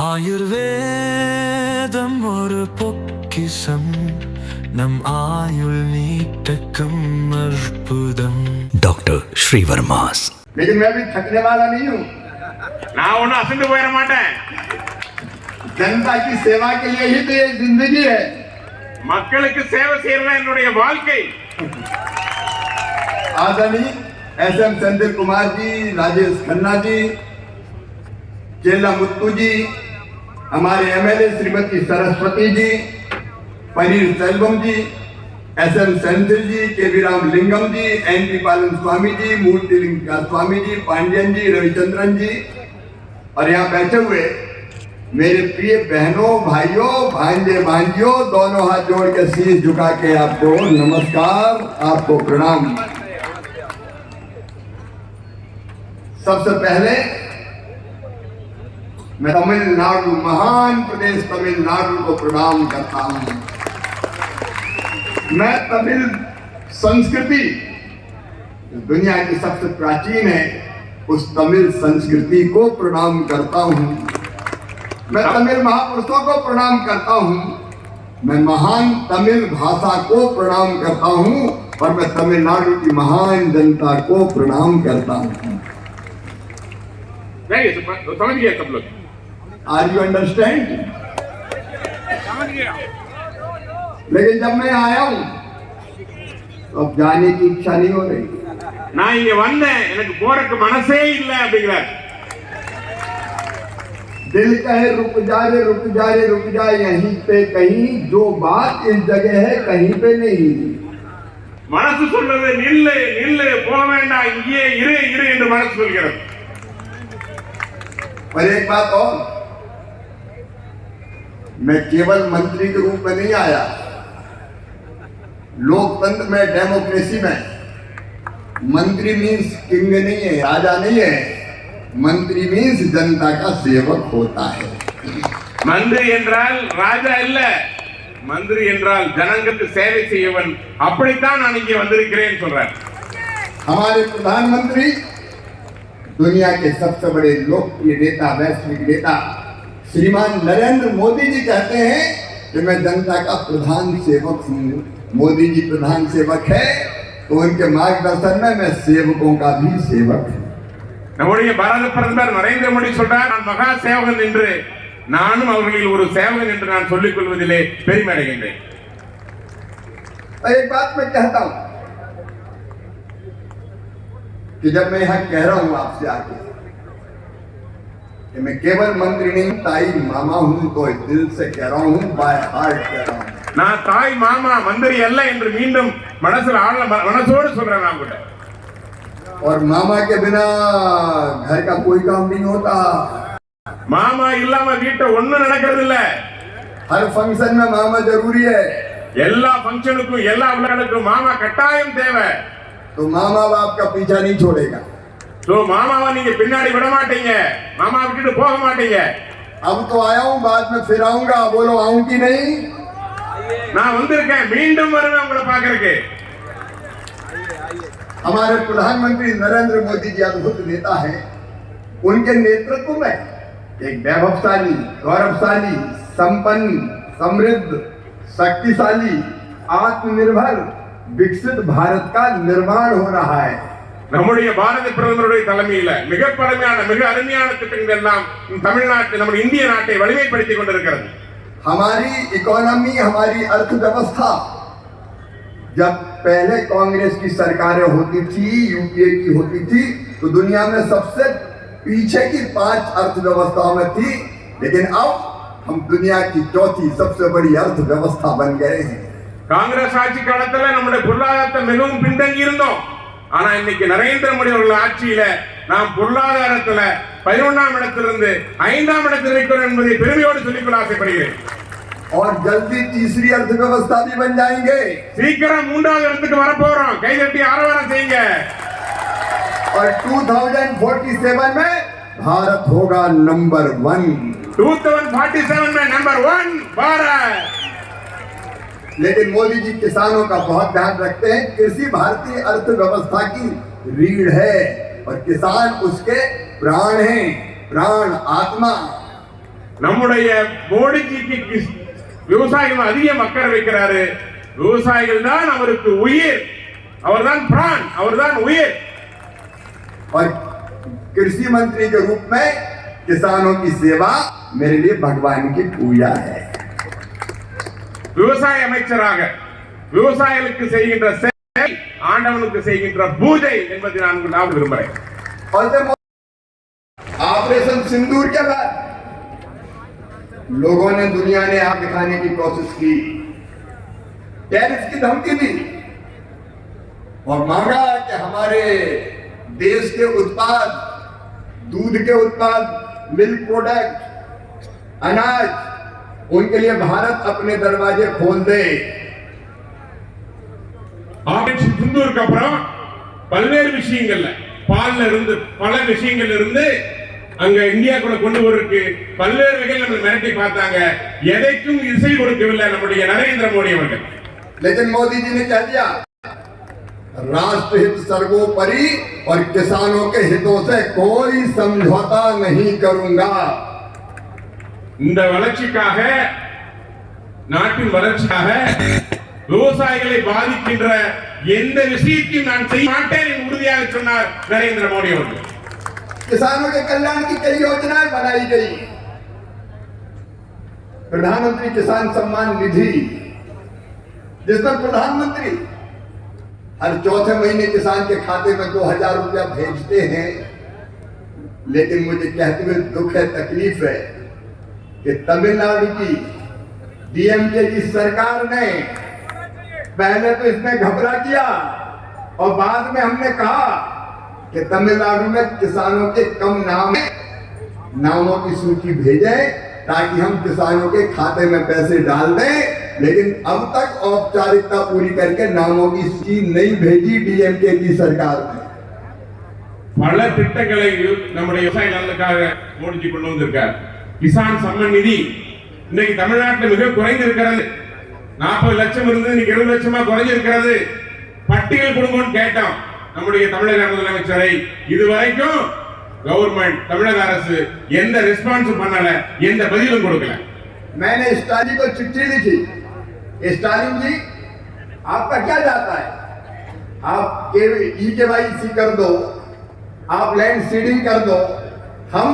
ஆயுர்வேதம் ஒரு பொக்கிஷம் நம் ஆயுள் நீட்டக்கும் அற்புதம். டாக்டர் ஸ்ரீவர்மாஸ். लेकिन मैं भी थकने वाला नहीं हूँ. நான் ஒன்னும் அசந்து போயிட மாட்டேன். जनता की सेवा के लिए ही तो ये जिंदगी है. மக்களுக்கு சேவை செய்யறது என்னுடைய வாழ்க்கை. आदरणीय एसएम सेंथिल कुमार जी, राजेश खन्ना जी, चेला मुत्तू जी, हमारे एमएलए श्रीमती सरस्वती जी, पनीर सेल्वम जी, एसएम सेंथिल जी, केवी राम लिंगम जी, एनपी पालन स्वामी जी, मूर्ति लिंगा स्वामी जी, पांड्यन जी, रविचंद्रन जी और यहाँ बैठे हुए मेरे प्रिय बहनों, भाइयों, भांजे भांजियों, दोनों हाथ जोड़ के शीश झुका के आपको नमस्कार, आपको प्रणाम. सबसे पहले मैं तमिलनाडु, महान प्रदेश तमिलनाडु को प्रणाम करता हूं. मैं तमिल संस्कृति, दुनिया की सबसे प्राचीन है, उस तमिल संस्कृति को प्रणाम करता हूं. मैं तमिल महापुरुषों को प्रणाम करता हूं. मैं महान तमिल भाषा को प्रणाम करता हूं और मैं तमिलनाडु की महान जनता को प्रणाम करता हूं. समझ गया सब लोग. Are you understand? समझ गया. लेकिन जब मैं आया हूं तो अब जाने की इच्छा नहीं हो रही. நான் இங்க வந்தேன், எனக்கு போறதுக்கு மனசே இல்ல அப்படிங்கிறார். दिल कहे रुक जा रे, रुक जा रे, रुक जा यहीं पे कहीं, जो बात इस जगह है कहीं पे नहीं. மனசு சொல்றது நில்லு நில்லு, போக வேண்டாம், இங்கே இரு இரு என்று மனசு சொல்கிறது. और एक बात और, मैं केवल मंत्री के रूप में नहीं आया. लोकतंत्र में, डेमोक्रेसी में मंत्री मीन्स किंग नहीं है, राजा नहीं है. मंत्री मीन्स जनता का सेवक होता है. மந்திரி என்றால் ராஜா இல்ல, மந்திரி என்றால் ஜனங்களுக்கு சேவை செய்யவன். அப்படித்தான் நான் இங்கே வந்திருக்கிறேன் சொல்றேன். हमारे प्रधानमंत्री, दुनिया के सबसे बड़े लोकप्रिय नेता, वैश्विक नेता श्रीमान नरेंद्र मोदी जी कहते हैं कि मैं जनता का प्रधान सेवक हूँ. मोदी जी प्रधान सेवक है तो उनके मार्गदर्शन में मैं सेवकों का भी सेवक हूँ. நம்முடைய பாரத பிரதமர் நரேந்திர மோடி சொல்றார், நான் மகா சேவகன் என்று. நானும் அவர்களில் ஒரு சேவகன் என்று நான் சொல்லிக் கொள்வதிலே பெருமை அடைகின்றேன். एक बात मैं कहता हूँ कि जब मैं यहाँ कह रहा हूँ आपसे आके कि मैं केवल मंत्री नहीं, ताई मामा हूँ, तो दिल से कह रहा हूँ, बाय हार्ट कह रहा हूँ. நான் தாய் மாமா மந்திரி அல்ல என்று மீண்டும் மனசோடு சொல்றேன் நான் கூட. और मामा के बिना घर का कोई काम नहीं होता. மாமா இல்லாம வீட்டை ஒண்ணும் நடக்கிறது இல்ல. हर फंक्शन में मामा जरूरी है. எல்லா ஃபங்க்ஷனுக்கும் எல்லா விழாக்களுக்கும் மாமா கட்டாயம் தேவை. तो मामा बाप का पीछा नहीं छोड़ेगा. तो மாமாவை நீங்க பின்னாடி விட மாட்டீங்க, மாமா விட்டுட்டு போக மாட்டீங்க. अब तो आया हूँ, बाद में फिर आऊंगा. बोलो आऊं कि नहीं? நான் வந்திருக்கேன், மீண்டும் வருவேன் உங்களை பார்க்கறதுக்கு. हमारे प्रधानमंत्री नरेंद्र मोदी जी अद्भुत नेता हैं. उनके नेतृत्व में एक वैभवशाली, गौरवशाली, संपन्न, समृद्ध, शक्तिशाली, आत्मनिर्भर, विकसित भारत का निर्माण हो रहा है. நம்முடைய பாரத பிரதமருடைய தலைமையில மிக பழமையான, மிக அருமையான திட்டங்கள் எல்லாம் தமிழ்நாட்டை, நம்ம இந்திய நாட்டை வலிமைப்படுத்திக் கொண்டிருக்கிறது. हमारी इकोनॉमी, हमारी अर्थव्यवस्था, जब पहले कांग्रेस की सरकारें होती थी, यूपीए की होती थी, तो दुनिया में सबसे पीछे की 5 अर्थव्यवस्थाओं में थी. लेकिन अब हम दुनिया की चौथी सबसे बड़ी अर्थव्यवस्था बन गए हैं. காங்கிரஸ் ஆட்சி காலத்துல நம்முடைய பொருளாதாரத்தை மிகவும் பின்தங்கி இருந்தோம். ஆனா இன்னைக்கு நரேந்திர மோடி அவர்கள் ஆட்சியில நாம் பொருளாதாரத்துல 11ஆம் இடத்திலிருந்து 5ஆம் இடத்தில் இருக்கிறோம் என்பதை பெருமையோடு சொல்லிக்கொள்ள ஆசைப்படுகிறேன். और जल्दी तीसरी अर्थव्यवस्था भी बन जाएंगे. சீக்கிரம் 3வது இடத்துக்கு வர போறோம். கைதட்டி ஆரவாரம் செய்யுங்க. और 2047 में भारत होगा नंबर 1. 2047 में नंबर 1 भारत. लेकिन मोदी जी किसानों का बहुत ध्यान रखते हैं. कृषि भारतीय अर्थव्यवस्था की रीढ़ है और किसान उसके प्राण हैं, प्राण आत्मा. நம்முடைய மோடிஜிக்கு விவசாயம் அதிக மக்கள் வைக்கிறாரு. விவசாயிகள் தான் அவருக்கு உயிர், அவர்தான் பிரான், அவர்தான் உயிர். और कृषि मंत्री के रूप में किसानों की सेवा मेरे लिए भगवान की पूजा है. விவசாய அமைச்சராக விவசாயிகளுக்கு செய்கின்ற சேவை ஆண்டவனுக்கு செய்கின்ற பூஜை என்பதை நான் விரும்புகிறேன். ऑपरेशन सिंदूर के बाद लोगों ने, दुनिया ने आग दिखाने की कोशिश की, टैरिफ की धमकी दी और मांगा कि हमारे देश के उत्पाद, दूध के उत्पाद, मिल्क प्रोडक्ट, अनाज, उनके लिए भारत अपने दरवाजे खोल दे. ஆபரேஷன் சிந்தூருக்கு அப்புறம் பல்வேறு விஷயங்கள்ல பால்ல இருந்து பல விஷயங்கள்ல இருந்து அங்க இந்தியாக்குள்ள கொண்டு வரதுக்கு பல்வேறு வகையில் நம்ம மிரட்டி பார்த்தாங்க. எதைக்கும் இசை கொடுக்கவில்லை நம்முடைய நரேந்திர மோடி அவர்கள். लेकिन मोदी जी ने कह दिया राष्ट्रहित सर्वोपरि और किसानों के हितों से कोई समझौता नहीं करूंगा. இந்த வளர்ச்சிக்காக, நாட்டின் வளர்ச்சிக்காக விவசாயிகளை பாதிக்கின்ற எந்த விஷயத்தையும் நான் செய்ய மாட்டேன் என்று உறுதியாக சொன்னார் நரேந்திர மோடி அவர்கள். किसानों के कल्याण की कई योजनाएं बनाई गई. प्रधानमंत्री किसान सम्मान निधि, जिसमें प्रधानमंत्री हर चौथे महीने किसान के खाते में 2000 रुपया भेजते हैं. लेकिन मुझे कहते हुए दुख है, तकलीफ है कि तमिलनाडु की डीएमके की सरकार ने पहले तो इसमें घबरा किया और बाद में हमने कहा कि तमिलनाडु में किसानों के कम नामों की सूची भेजें ताकि हम किसानों के खाते में पैसे डाल दें. लेकिन अब तक औपचारिकता पूरी करके नामों की सूची नहीं भेजी डीएमके की सरकार ने. பல திட்டங்களை நம்முடைய விவசாய நலனுக்காக மோடிஜி கொண்டு வந்திருக்கார். கிசான் சம்மன் நிதி இன்னைக்கு தமிழ்நாட்டில் மிக குறைந்திருக்கிறது. 40 லட்சம் இருந்து இன்னைக்கு 20 லட்சமா குறைஞ்சிருக்கிறது. பட்டியல் கொடுங்கன்னு கேட்டோம் நம்முடைய தமிழக முதலமைச்சரை. இதுவரைக்கும் கவர்மெண்ட், தமிழக அரசு எந்த ரெஸ்பான்ஸ் பண்ணல, எந்த பதிலும் கொடுக்கல. मैंने स्टालिन को चिट्ठी लिखी. स्टालिन जी, आपका क्या जाता है? आप ई-केवाईसी कर दो, आप लैंड सीडिंग कर दो. हम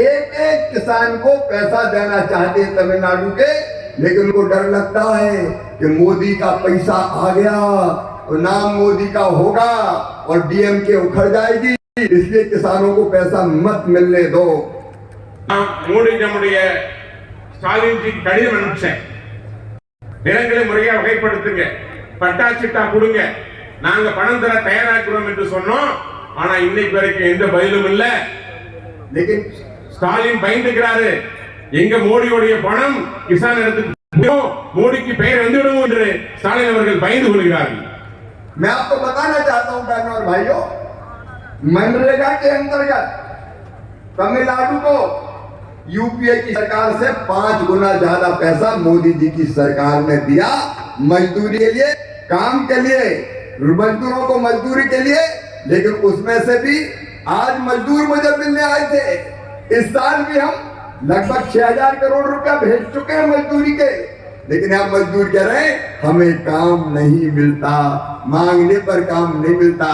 एक एक किसान को पैसा देना चाहते हैं तमिलनाडु के, लेकिन उनको डर लगता है कि मोदी का पैसा आ गया तो नाम मोदी का होगा और डीएमके उखड़ जाएगी, इसलिए किसानों को पैसा मत मिलने दो. மோடி நம்முடைய ஸ்டாலின் ஜி கடிதம் அனுப்பிச்சேன். நிலங்களை முறையா வகைப்படுத்துங்க, பட்டா சிட்டா கொடுங்க, நாங்க பணம் தர தயாராகிறோம் என்று சொன்னோம். ஆனா இன்னைக்கு வரைக்கும் எந்த பதிலும் இல்ல. लेकिन ஸ்டாலின் பயந்துக்கிறாரு, எங்க மோடியோடைய பணம் கிசான் எடுத்து மோடிக்கு பெயர் வந்துவிடும் என்று ஸ்டாலின் அவர்கள் பயந்து கொள்கிறார்கள். मैं आपको बताना चाहता हूं बहनों और भाइयों, मनरेगा के अंतर्गत तमिलनाडु को यूपीए की सरकार से 5 गुना ज्यादा पैसा मोदी जी की सरकार ने दिया मजदूरी के लिए, काम के लिए, मजदूरों को मजदूरी के लिए. लेकिन उसमें से भी आज मजदूर मुझे मिलने आए थे. इस साल भी हम लगभग 6000 करोड़ रुपया भेज चुके हैं मजदूरी के. लेकिन आप मजदूर कह रहे हैं हमें काम नहीं मिलता, मांगने पर काम नहीं मिलता.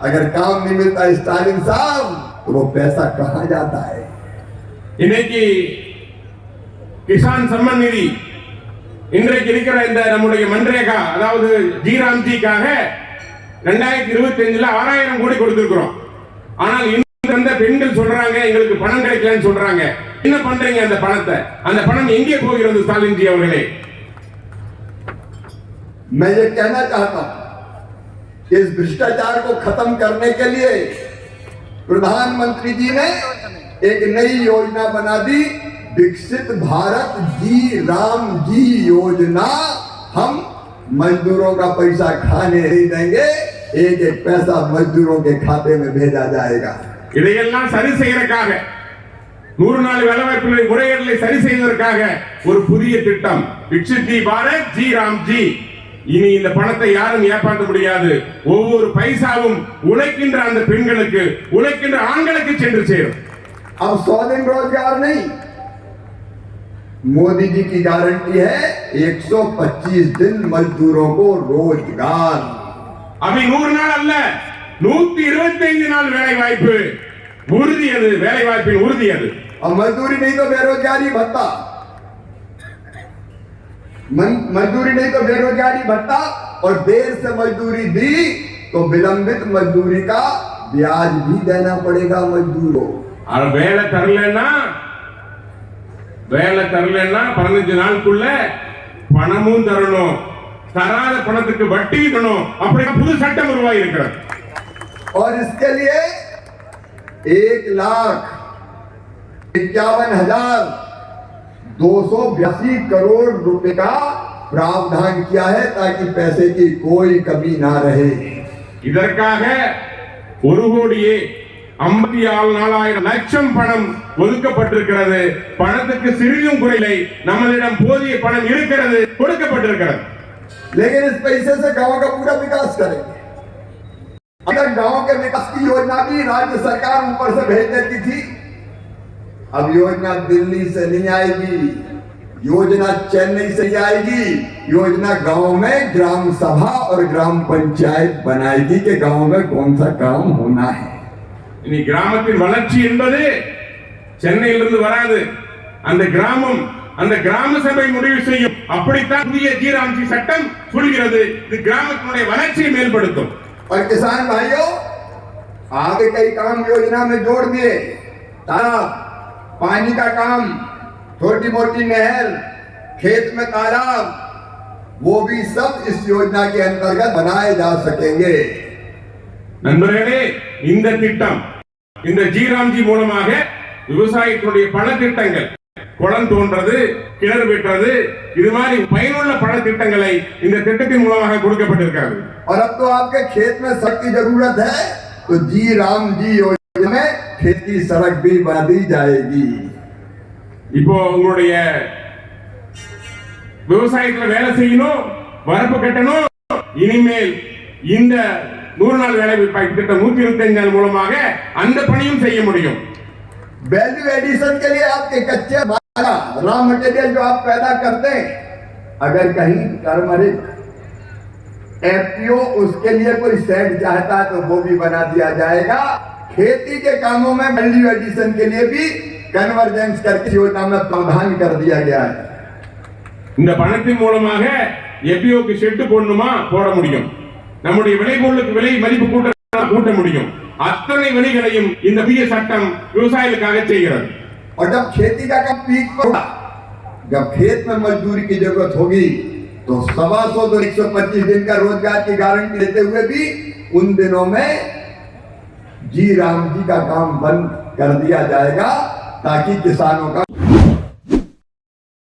अगर काम नहीं मिलता स्टालिन साहब, तो वो पैसा कहां जाता है? இன்னைக்கு கிசான் சம்மன் நிதி, இன்றைக்கு இருக்கிற இந்த நம்முடைய மன்ரேகா, அதாவது ஜிராம்ஜிக்காக 2025 6000 கோடி கொடுத்திருக்கிறோம். ஆனால் இந்த பெண்கள் சொல்றாங்க எங்களுக்கு பணம் கிடைக்கலன்னு சொல்றாங்க. என்ன பண்றீங்க அந்த பணத்தை? அந்த பணம் எங்கே போகிறது ஸ்டாலின் ஜி அவர்களே? मैं ये कहना चाहता हूं कि इस भ्रष्टाचार को खत्म करने के लिए प्रधानमंत्री जी ने एक नई योजना बना दी, विकसित भारत जी राम जी योजना. हम मजदूरों का पैसा खाने नहीं देंगे, एक एक पैसा मजदूरों के खाते में भेजा जाएगा. இதையெல்லாம் சரி செய்யறதுக்காக, 100 நாள் வேலைவாய்ப்பு முறைகேடுகளை சரி செய்வதற்காக ஒரு புதிய திட்டம், விக்சித் தி பாரத் ஜி ராம் ஜி. இனி இந்த பணத்தை யாரும் ஏமாற்ற முடியாது. ஒவ்வொரு பைசாவும் உழைக்கின்ற அந்த பெண்களுக்கு, உழைக்கின்ற ஆண்களுக்கு சென்று சேரும். अब 100 दिन रोजगार नहीं, मोदी जी की गारंटी है 125 दिन मजदूरों को रोजगार। अभी 100 நாள் அல்ல 125 நாள் வேலை வாய்ப்பு உறுதி, அது வேலை வாய்ப்பின் உறுதி அது। और मजदूरी नहीं तो बेरोजगारी भत्ता, मजदूरी नहीं तो बेरोजगारी भत्ता, और देर से मजदूरी दी तो विलंबित मजदूरी का ब्याज भी देना पड़ेगा मजदूरों। और வேலை தரலன்னா 15 நாளுக்குள்ள பணமும் தரணும், தராத பணத்துக்கு வட்டி தரணும், அப்படி புது சட்டம் உருவாகி இருக்கிறது। और इसके लिए 1,51,282 करोड़ रुपए का प्रावधान किया है ताकि पैसे की कोई कमी ना रहे। இதற்காக 1,54,04,00,000 லட்சம் பணம் ஒதுக்கப்பட்டிருக்கிறது। பணத்துக்கு சிறிதும் குறையில்லை, நம்மளிடம் போதிய பணம் இருக்கிறது, கொடுக்கப்பட்டிருக்கிறது। लेकिन इस पैसे से गांव का पूरा विकास करेंगे। अगर गांव के विकास की योजना भी राज्य सरकार ऊपर से भेज देती थी, अब योजना दिल्ली से नहीं आएगी, योजना चेन्नई से ही आएगी। योजना गांव में ग्राम सभा और ग्राम पंचायत बनाएगी कि गांव में कौन सा काम होना है। இனி கிராமத்தின் வளர்ச்சி என்பது சென்னையிலிருந்து வராது, அந்த கிராமம், அந்த கிராம சபை முடிவு செய்யும்। அப்படித்தான் புதிய ஜி சட்டம் சொல்கிறது, இது கிராமத்தினுடைய வளர்ச்சியை மேம்படுத்தும்। और किसान भाइयों, आगे कई काम योजना में जोड़ दिए। तालाब, पानी का काम, छोटी मोटी नहर, खेत में तालाब, वो भी सब इस योजना के अंतर्गत बनाए जा सकेंगे। நண்பர்களே, இந்த திட்டம், இந்த ஜி மூலமாக விவசாயத்துடைய பல திட்டங்கள், குளம் தோன்றது, கிணறு வெட்டுறது, இது மாதிரி பயனுள்ள பல திட்டங்களை இந்த திட்டத்தின் மூலமாக கொடுக்கப்பட்டிருக்கிறது। और अब तो आपके खेत में सड़क की जरूरत है, तो जी योजना में खेत की सड़क भी बना दी जाएगी। இப்போ உங்களுடைய விவசாயத்துல வேலை செய்யணும், வரப்பு கட்டணும், இனிமேல் இந்த 100 நாள் வேலை வாய்ப்பு திட்டம் 125 நாள் மூலமாக அந்த பணியும் செய்ய முடியும்। वैल्यू एडिशन के लिए आपके कच्चे माल, रॉ मटेरियल जो आप पैदा करते हैं, अगर कहीं टर्मरिक एफपीओ उसके लिए कोई सेट चाहता है तो वो भी बना दिया जाएगा। खेती के कामों में वैल्यू एडिशन के लिए भी कन्वर्जेंस करके योजना में प्रावधान कर दिया गया है। இந்த பணத்தின் மூலமாக எபிஓக்கு ஷெட் போடணுமா, போட முடியும்। நம்முடைய விளைபொருளுக்கு விலை மதிப்பு கூட்ட முடியும்। அத்தனை விலைகளையும் இந்த புதிய சட்டம் விவசாயிகளுக்காக செய்கிறது। और जब खेती का काम पीक पर होगा, जब खेत में मजदूरी की जरूरत होगी, तो 125 तो 125 दिन का रोजगार की गारंटी देते हुए भी उन दिनों में जी का काम बंद कर दिया जाएगा ताकि किसानों का